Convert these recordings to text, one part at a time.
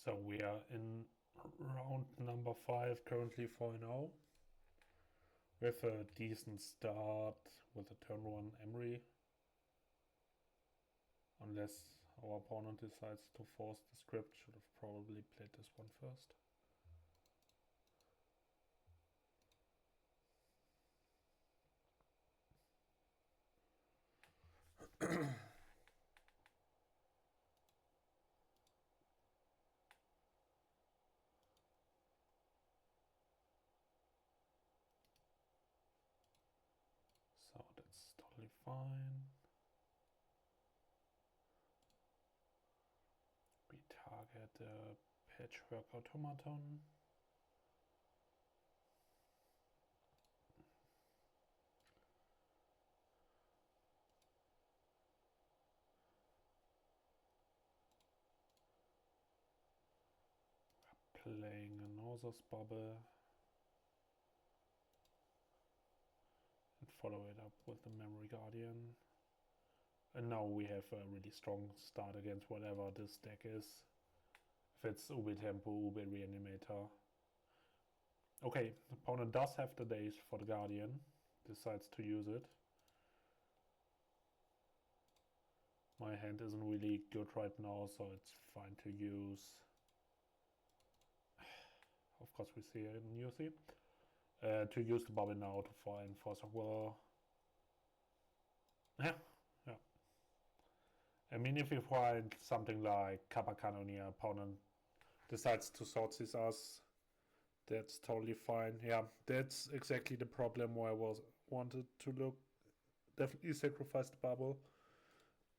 So we are in round number 5, currently 4-0. With a decent start with a turn 1 Emery. Unless our opponent decides to force the script, should have probably played this one first. So that's totally fine. We target the patchwork automaton. We're playing a Nosus bubble. And follow it up with the Memory Guardian. And now we have a really strong start against whatever this deck is. If it's Ube Tempo, Ube Reanimator. Okay, the opponent does have the days for the Guardian. Decides to use it. My hand isn't really good right now, so it's fine to use. Of course we see it in UC. To use the bubble now to enforce a will. Yeah. I mean, if you find something like Kappa Cannoneer, opponent decides to sword seize us, that's totally fine. Yeah, that's exactly the problem where I wanted to look. Definitely sacrifice the bubble.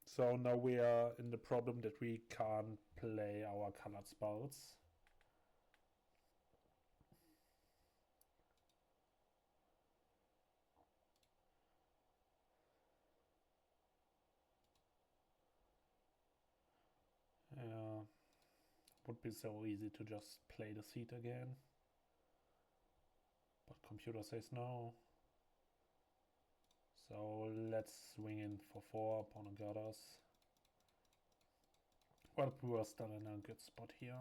So now we are in the problem that we can't play our colored spells. Yeah, would be so easy to just play the seat again. But computer says no. So let's swing in for 4, opponent got us. But we were still in a good spot here.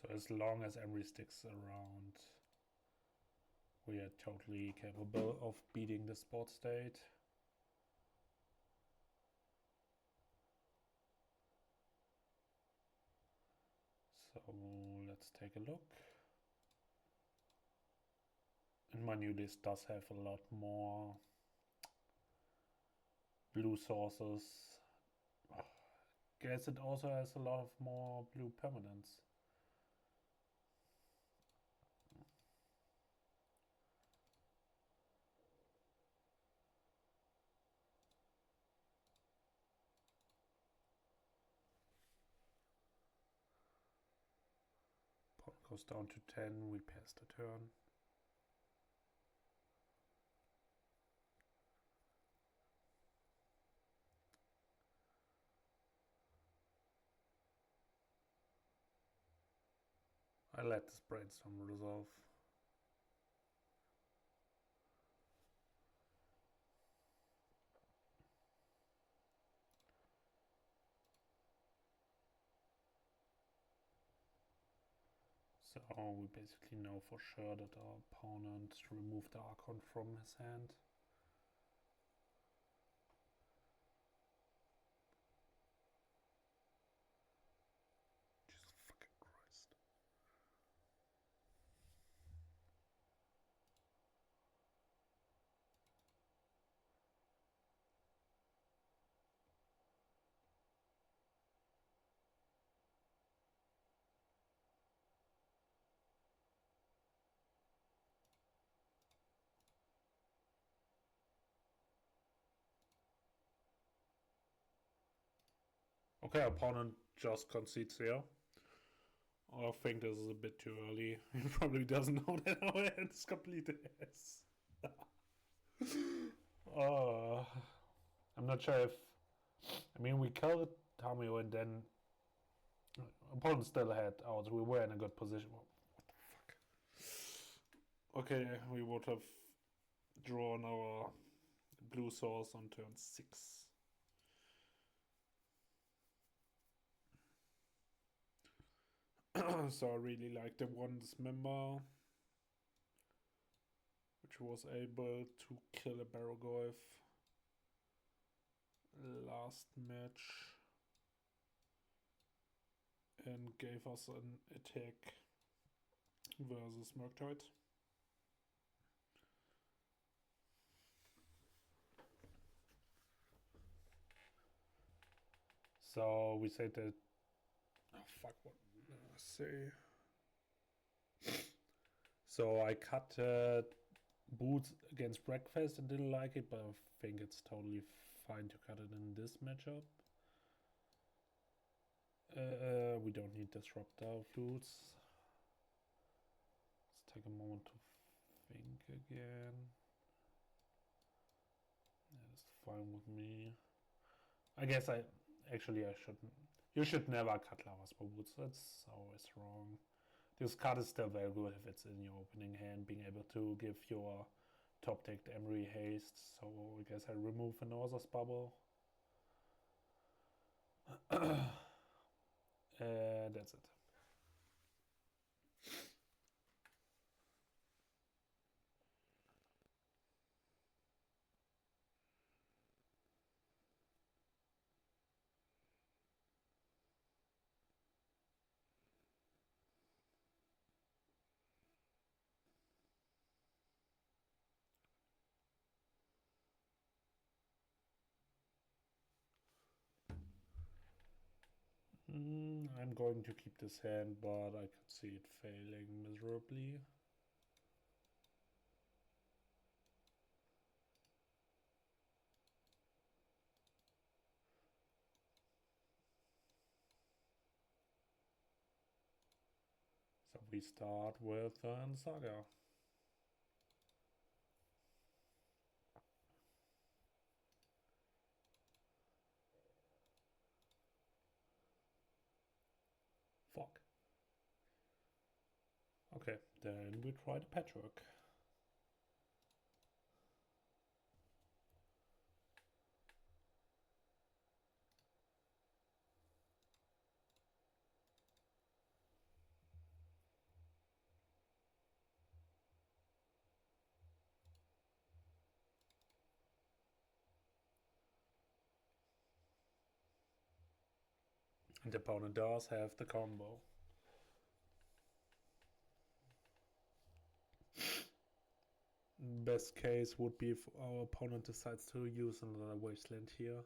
So as long as Emery sticks around, we are totally capable of beating the sport state. So let's take a look. And my new list does have a lot more blue sources. Guess it also has a lot of more blue permanents. Pawn goes down to 10, we pass the turn. I let this brainstorm resolve. So we basically know for sure that our opponent removed the Archon from his hand. Jesus fucking Christ. Okay, opponent just concedes here. I think this is a bit too early. He probably doesn't know that our hand is complete ass. I'm not sure if I mean, we killed Tamio and then opponent still had out. We were in a good position. What the fuck? Okay, we would have drawn our blue source on turn 6. So I really like the one dismember, which was able to kill a Baragov last match and gave us an attack versus Murktide. So we said that. Oh fuck! What did I say? So I cut Boots against Breakfast and didn't like it, but I think it's totally fine to cut it in this matchup. We don't need Disruptor Flutes. Let's take a moment to think again. That is fine with me. I guess I shouldn't. You should never cut Lava's Boots. That's always wrong. This card is still very good if it's in your opening hand, being able to give your top decked Emery haste. So I guess I remove an Orza's Bubble. That's it. I'm going to keep this hand, but I could see it failing miserably. So we start with Saga. Fuck. Okay, then we try the Patchwork. And the opponent does have the combo. Best case would be if our opponent decides to use another Wasteland here.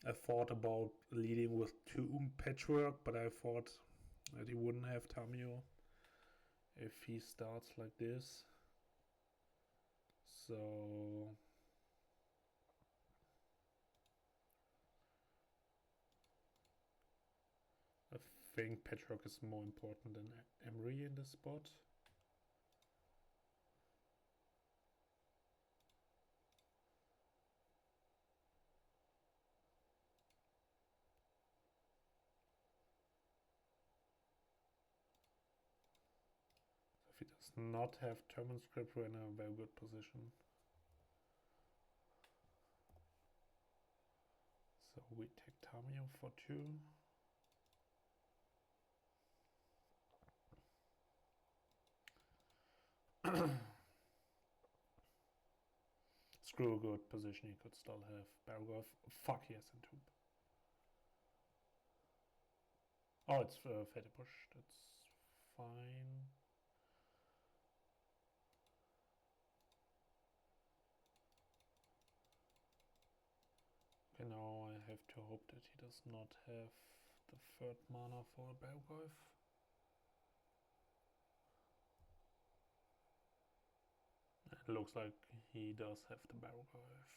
I thought about leading with 2 Patchwork, but I thought that he wouldn't have Tamio if he starts like this. So I think Patchwork is more important than Emery in this spot. If he does not have Termin Script, we're in a very good position. So we take Tamio for 2. Screw a good position, he could still have Baragov. Fuck, yes, and Tube. Oh, it's Fete Push, that's fine. Okay, now I have to hope that he does not have the 3rd mana for a Baragov. It looks like he does have the Baragov.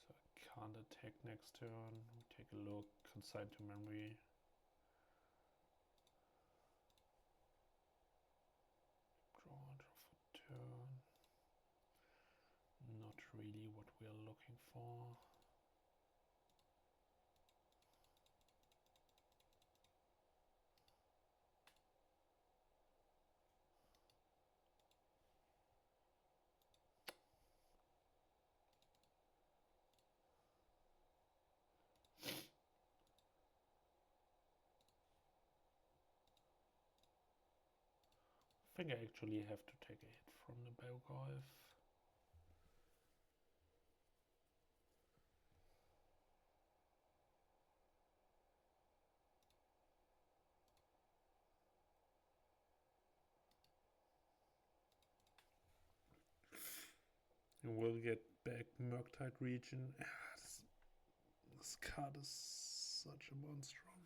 So I can't attack next turn. Take a look, consign to memory. really what we are looking for. I think I actually have to take a hit from the Belgolf. And we'll get back Murktide region. This card is such a monstrum.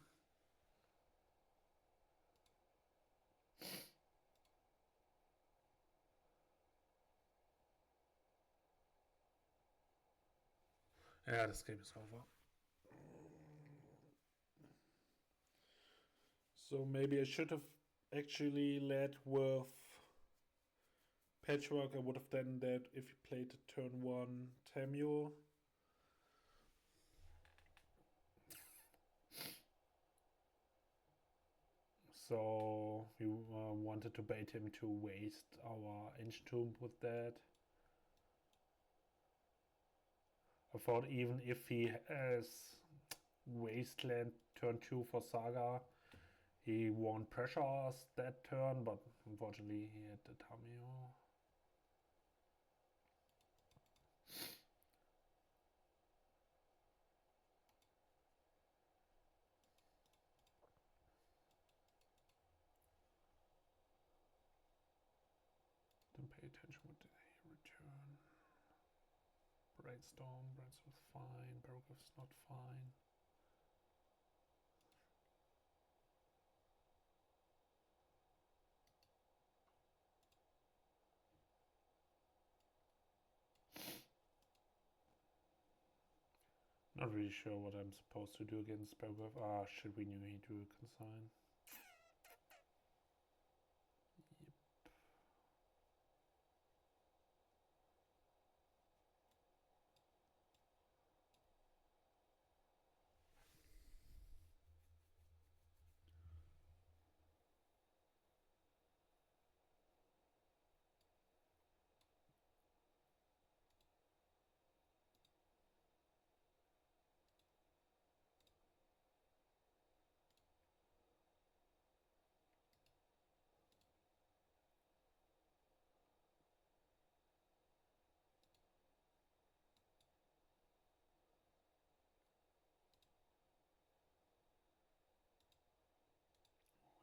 Yeah, this game is over. So maybe I should have actually led with Patchwork. I would have done that if you played the turn 1 Tamio. So we wanted to bait him to waste our Ancient Tomb with that. I thought even if he has Wasteland turn 2 for Saga, he won't pressure us that turn, but unfortunately he had the Tamio. Don't pay attention what did he return. Brainstorm's fine, Baroglyph's not fine. Not really sure what I'm supposed to do against Baroglyph. Ah, shit, we knew he drew a consign. Yep.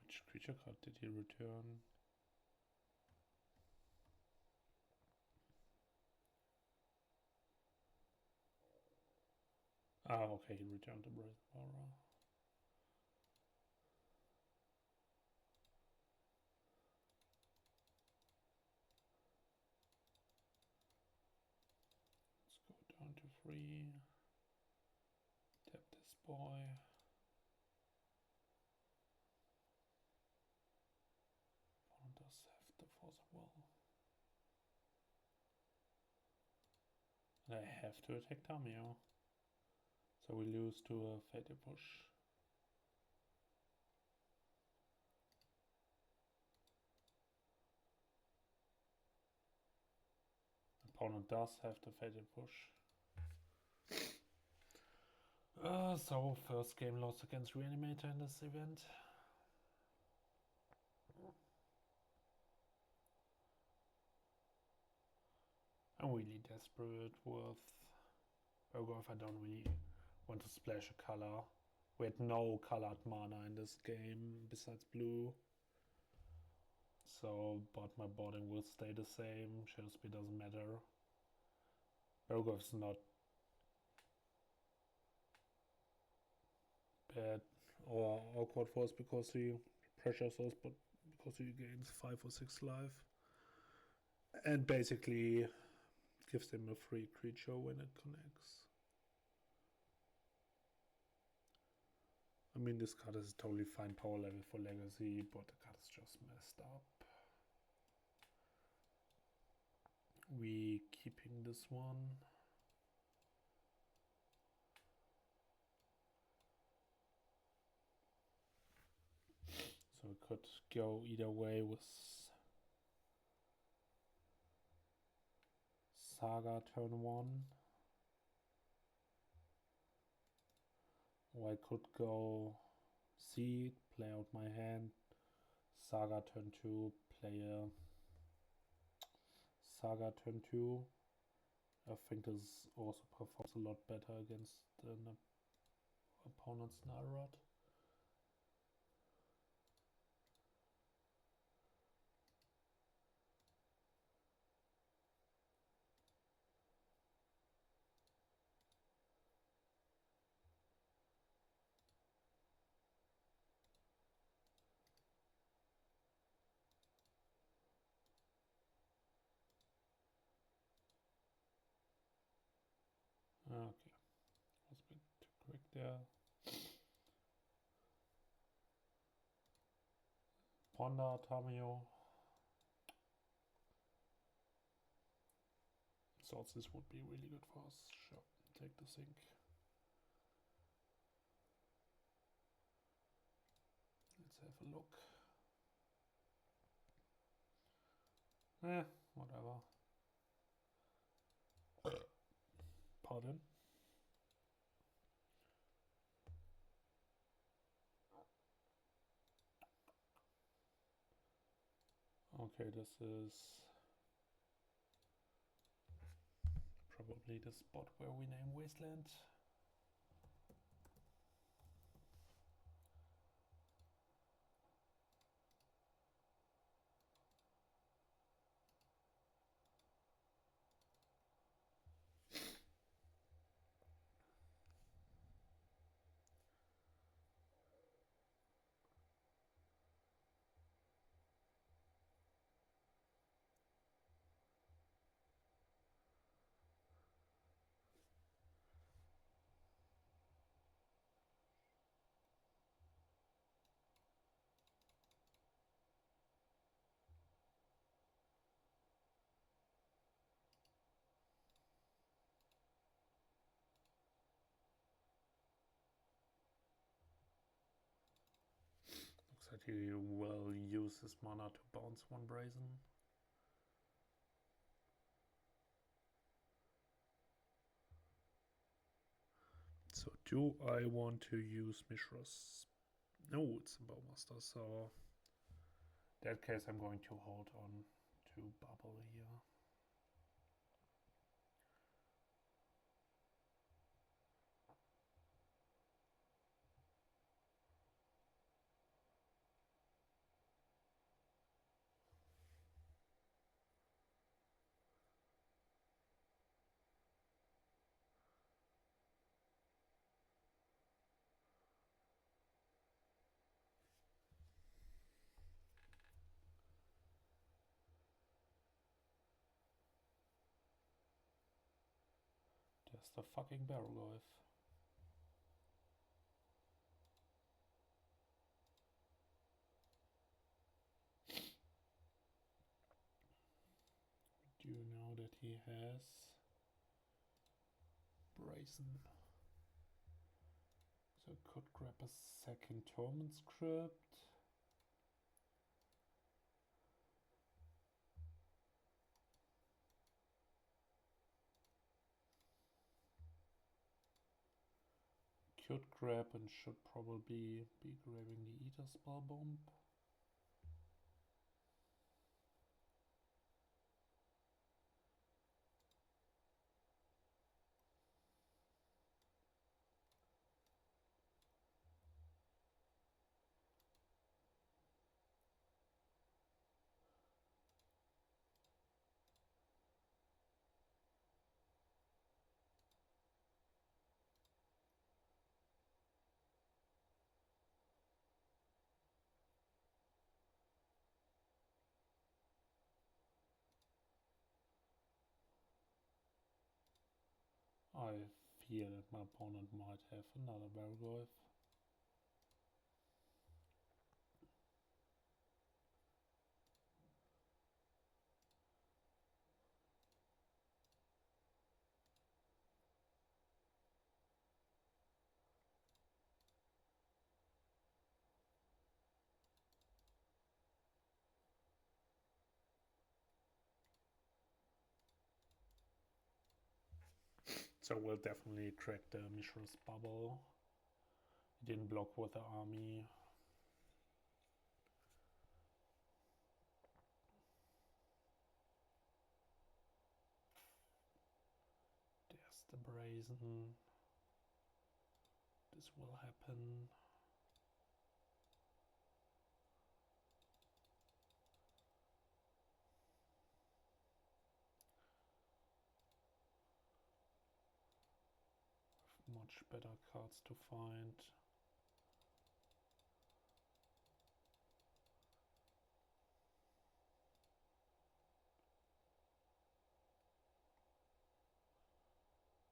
Which creature card did he return? Ah, okay, he returned the Brazen Aura. Let's go down to 3. Tap this boy. One does have the Force of Will. And I have to attack Tamio. So we lose to a Fatal Push. Opponent does have the Fatal Push. So first game loss against Reanimator in this event. I'm really desperate with Bergolf. I don't really want to splash a color. We had no colored mana in this game besides blue. So, but my boarding will stay the same. Shadow Speed doesn't matter. Bergolf's not bad or awkward for us because he pressures us, but because he gains 5 or 6 life. And basically gives them a free creature when it connects. I mean, this card is a totally fine power level for Legacy, but the card is just messed up. We keeping this one. So it could go either way with Saga turn 1. Or I could go Seed, play out my hand, Saga turn 2, play a Saga turn 2. I think this also performs a lot better against an opponent's Nylrod. Okay, was a bit too quick there. Ponder, Tamio. Thought this would be really good for us. Sure, take the sink. Let's have a look. Whatever. Pardon. Okay, this is probably the spot where we name Wasteland. Looks like he will use his mana to bounce one Brazen. So do I want to use Mishra's? No, it's a Bowmaster, so in that case I'm going to hold on to Bubble here. There's the fucking Barrowglyph. Do you know that he has Brazen? So could grab a second Torment Script. Could grab and should probably be grabbing the Ether Spell Bomb. I fear that my opponent might have another Barrowglyph. So we'll definitely crack the Mishra's bubble. He didn't block with the army. There's the brazen. This will happen. Much better cards to find.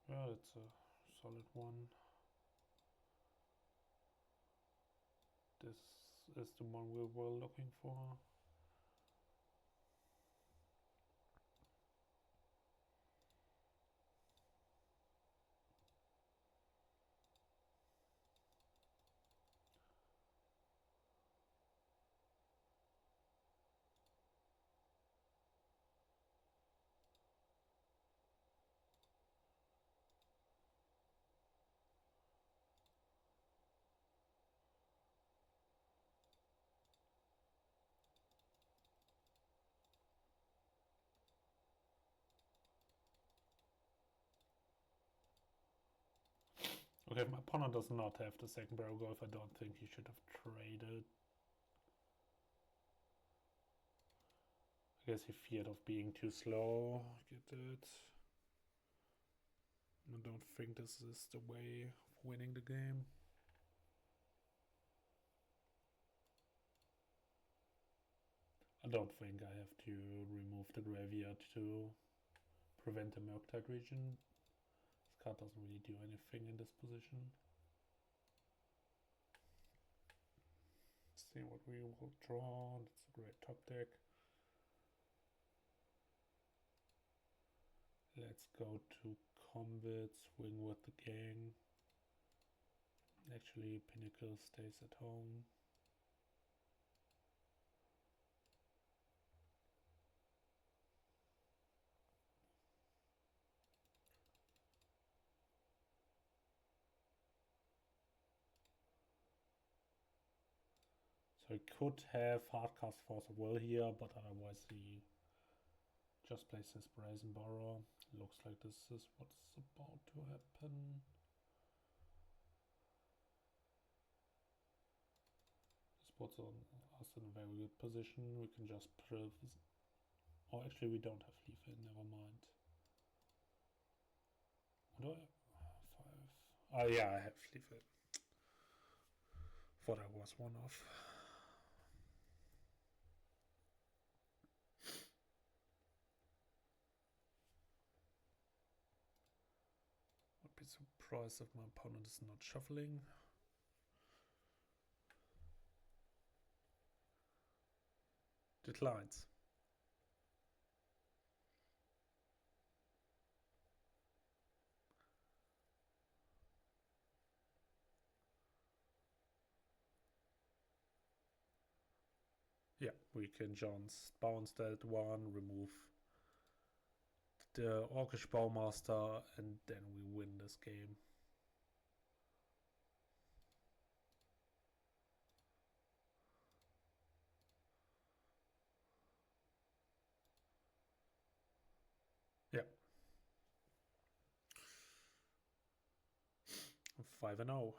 Yeah, it's a solid one. This is the one we were looking for. Okay, my opponent does not have the second barrel golf. I don't think he should have traded. I guess he feared of being too slow. Get it. I don't think this is the way of winning the game. I don't think I have to remove the graveyard to prevent the Murktide region. This card doesn't really do anything in this position. Let's see what we will draw. That's a great top deck. Let's go to combat, swing with the gang. Actually, Pinnacle stays at home. So he could have Hardcast Force of Will here, but otherwise he just plays his Brazen Borrow. Looks like this is what's about to happen. This puts us in a very good position. We can just oh, actually we don't have Leaf in, never mind. What do I have? 5. Oh yeah, I have Leaf in. Thought I was one off. Would be surprised if my opponent is not shuffling. Declines. Yeah, we can just bounce that one, remove the Orcish Bowmaster, and then we win this game. Yeah. 5-0.